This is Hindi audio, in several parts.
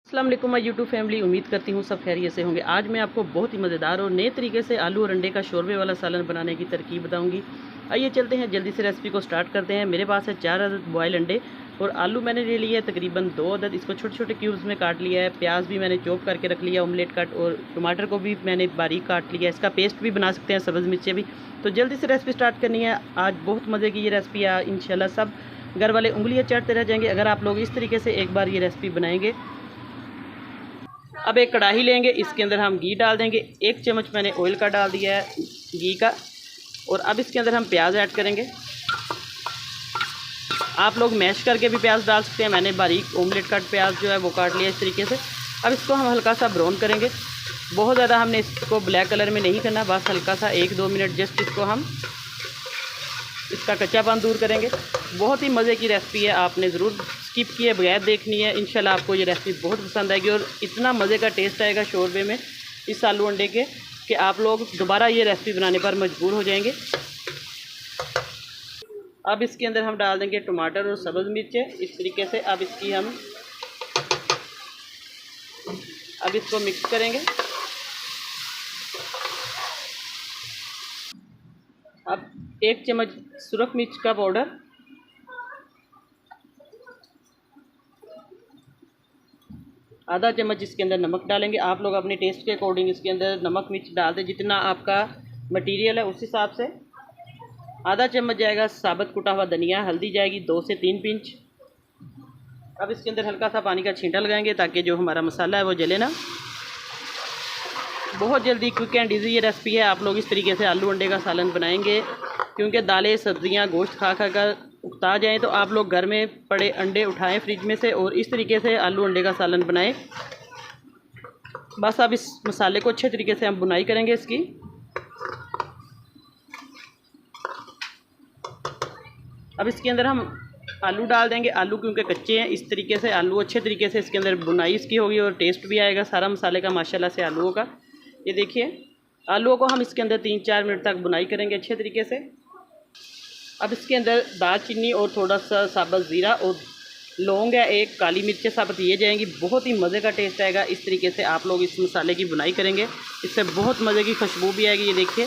अस्सलाम वालेकुम माय यूट्यूब फैमिली। उम्मीद करती हूँ सब खैरियत से होंगे। आज मैं आपको बहुत ही मज़ेदार और नए तरीके से आलू और अंडे का शोरबे वाला सालन बनाने की तरकीब बताऊंगी। आइए चलते हैं, जल्दी से रेसिपी को स्टार्ट करते हैं। मेरे पास है 4 अदद बॉयल अंडे और आलू मैंने ले लिया है तकरीबन 2 अदद। इसको छोटे छोटे क्यूब्स में काट लिया है। प्याज भी मैंने चॉप करके रख लिया ऑमलेट कट, और टमाटर को भी मैंने बारीक काट लिया। इसका पेस्ट भी बना सकते हैं, सब्ज़ मिर्चें भी। तो जल्दी से रेसिपी स्टार्ट करनी है। आज बहुत मज़े की ये रेसिपी है। इंशाल्लाह सब घर वाले उंगलियाँ चाटते रह जाएंगे अगर आप लोग इस तरीके से एक बार ये रेसिपी बनाएंगे। अब एक कढ़ाई लेंगे, इसके अंदर हम घी डाल देंगे। 1 चम्मच मैंने ऑयल का डाल दिया है, घी का। और अब इसके अंदर हम प्याज ऐड करेंगे। आप लोग मैश करके भी प्याज डाल सकते हैं। मैंने बारीक ऑमलेट कट प्याज जो है वो काट लिया इस तरीके से। अब इसको हम हल्का सा ब्राउन करेंगे। बहुत ज़्यादा हमने इसको ब्लैक कलर में नहीं करना, बस हल्का सा 1-2 मिनट जस्ट इसको हम इसका कच्चापन दूर करेंगे। बहुत ही मज़े की रेसिपी है, आपने ज़रूर स्किप किए बगैर देखनी है। इंशाल्लाह आपको ये रेसिपी बहुत पसंद आएगी और इतना मज़े का टेस्ट आएगा शोरबे में इस आलू अंडे के कि आप लोग दोबारा ये रेसिपी बनाने पर मजबूर हो जाएंगे। अब इसके अंदर हम डाल देंगे टमाटर और सब्ज़ मिर्चें इस तरीके से। अब इसको मिक्स करेंगे। अब 1 चम्मच सुरख मिर्च का पाउडर, आधा चम्मच इसके अंदर नमक डालेंगे। आप लोग अपने टेस्ट के अकॉर्डिंग इसके अंदर नमक मिर्च डाल दें, जितना आपका मटेरियल है उस हिसाब से। आधा चम्मच जाएगा साबुत कुटा हुआ धनिया। हल्दी जाएगी 2 से 3 पिंच। अब इसके अंदर हल्का सा पानी का छींटा लगाएंगे ताकि जो हमारा मसाला है वो जले ना। बहुत जल्दी क्विक एंड ईजी ये रेसिपी है। आप लोग इस तरीके से आलू अंडे का सालन बनाएंगे, क्योंकि दालें सब्जियां गोश्त खा खा कर उकता जाएँ तो आप लोग घर में पड़े अंडे उठाएं फ्रिज में से और इस तरीके से आलू अंडे का सालन बनाएं। बस अब इस मसाले को अच्छे तरीके से हम बुनाई करेंगे इसकी। अब इसके अंदर हम आलू डाल देंगे। आलू क्योंकि कच्चे हैं, इस तरीके से आलू अच्छे तरीके से इसके अंदर बुनाई इसकी होगी और टेस्ट भी आएगा सारा मसाले का माशाल्लाह से आलूओं का। ये देखिए, आलूओं को हम इसके अंदर 3-4 मिनट तक बुनाई करेंगे अच्छे तरीके से। अब इसके अंदर दालचीनी और थोड़ा सा साबुत ज़ीरा और लौंग है, 1 काली मिर्चें साबुत ये जाएंगी। बहुत ही मज़े का टेस्ट आएगा। इस तरीके से आप लोग इस मसाले की बुनाई करेंगे, इससे बहुत मज़े की खुशबू भी आएगी। ये देखिए,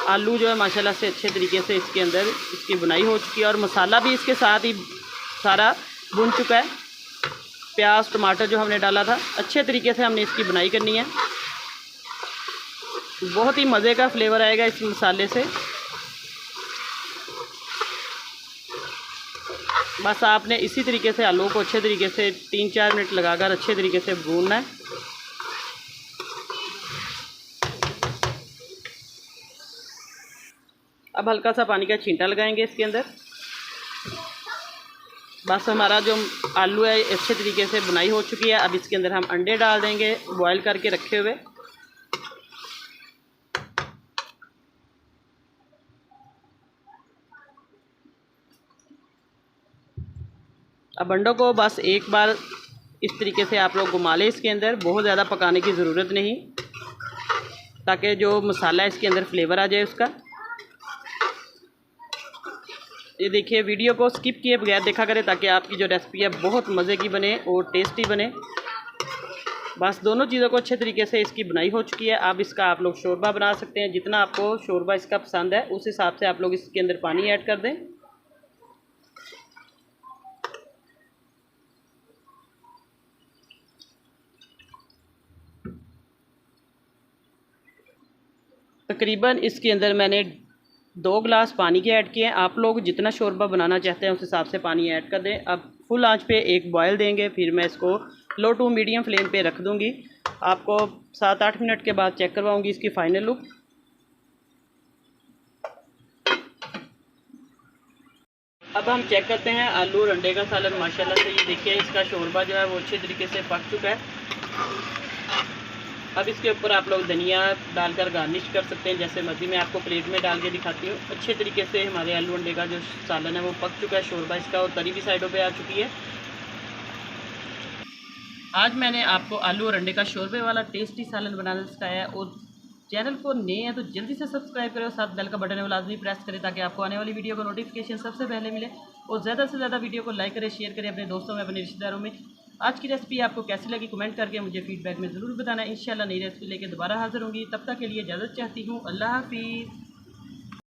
आलू जो है माशाल्लाह से अच्छे तरीके से इसके अंदर इसकी बुनाई हो चुकी है और मसाला भी इसके साथ ही सारा भुन चुका है। प्याज टमाटर जो हमने डाला था, अच्छे तरीके से हमने इसकी बुनाई करनी है। बहुत ही मज़े का फ्लेवर आएगा इस मसाले से। बस आपने इसी तरीके से आलू को अच्छे तरीके से 3-4 मिनट लगाकर अच्छे तरीके से भूनना है। अब हल्का सा पानी का छींटा लगाएंगे इसके अंदर। बस हमारा जो आलू है अच्छे तरीके से बुनाई हो चुकी है। अब इसके अंदर हम अंडे डाल देंगे बॉयल करके रखे हुए। अब अंडों को बस एक बार इस तरीके से आप लोग घुमा लें इसके अंदर। बहुत ज़्यादा पकाने की ज़रूरत नहीं, ताकि जो मसाला है इसके अंदर फ्लेवर आ जाए उसका। ये देखिए, वीडियो को स्किप किए बगैर देखा करें ताकि आपकी जो रेसिपी है बहुत मज़े की बने और टेस्टी बने। बस दोनों चीज़ों को अच्छे तरीके से इसकी बुनाई हो चुकी है। अब इसका आप लोग शोरबा बना सकते हैं। जितना आपको शोरबा इसका पसंद है उस हिसाब से आप लोग इसके अंदर पानी ऐड कर दें। तकरीबन इसके अंदर मैंने 2 गिलास पानी के ऐड किए हैं। आप लोग जितना शोरबा बनाना चाहते हैं उस हिसाब से पानी ऐड कर दें। अब फुल आंच पे एक बॉयल देंगे, फिर मैं इसको लो टू मीडियम फ्लेम पे रख दूंगी। आपको 7-8 मिनट के बाद चेक करवाऊंगी इसकी फ़ाइनल लुक। अब हम चेक करते हैं आलू और अंडे का सालन। माशाल्लाह से ये देखिए, इसका शोरबा जो है वो अच्छे तरीके से पक चुका है। अब इसके ऊपर आप लोग धनिया डालकर गार्निश कर सकते हैं जैसे मर्जी। मैं आपको प्लेट में डाल के दिखाती हूँ। अच्छे तरीके से हमारे आलू अंडे का जो सालन है वो पक चुका है शोरबा इसका, और तरी भी साइडों पे आ चुकी है। आज मैंने आपको आलू और अंडे का शोरबे वाला टेस्टी सालन बनाना सिखाया है। और चैनल को नए हैं तो जल्दी से सब्सक्राइब करें और साथ बेल का बटन है वो लाजमी प्रेस करें ताकि आपको आने वाली वीडियो का नोटिफिकेशन सबसे पहले मिले। और ज़्यादा से ज़्यादा वीडियो को लाइक करें, शेयर करें अपने दोस्तों में, अपने रिश्तेदारों में। आज की रेसिपी आपको कैसी लगी कमेंट करके मुझे फीडबैक में ज़रूर बताना। इंशाल्लाह नई रेसिपी लेके दोबारा हाज़िर होंगी। तब तक के लिए इजाज़त चाहती हूँ। अल्लाह हाफिज़।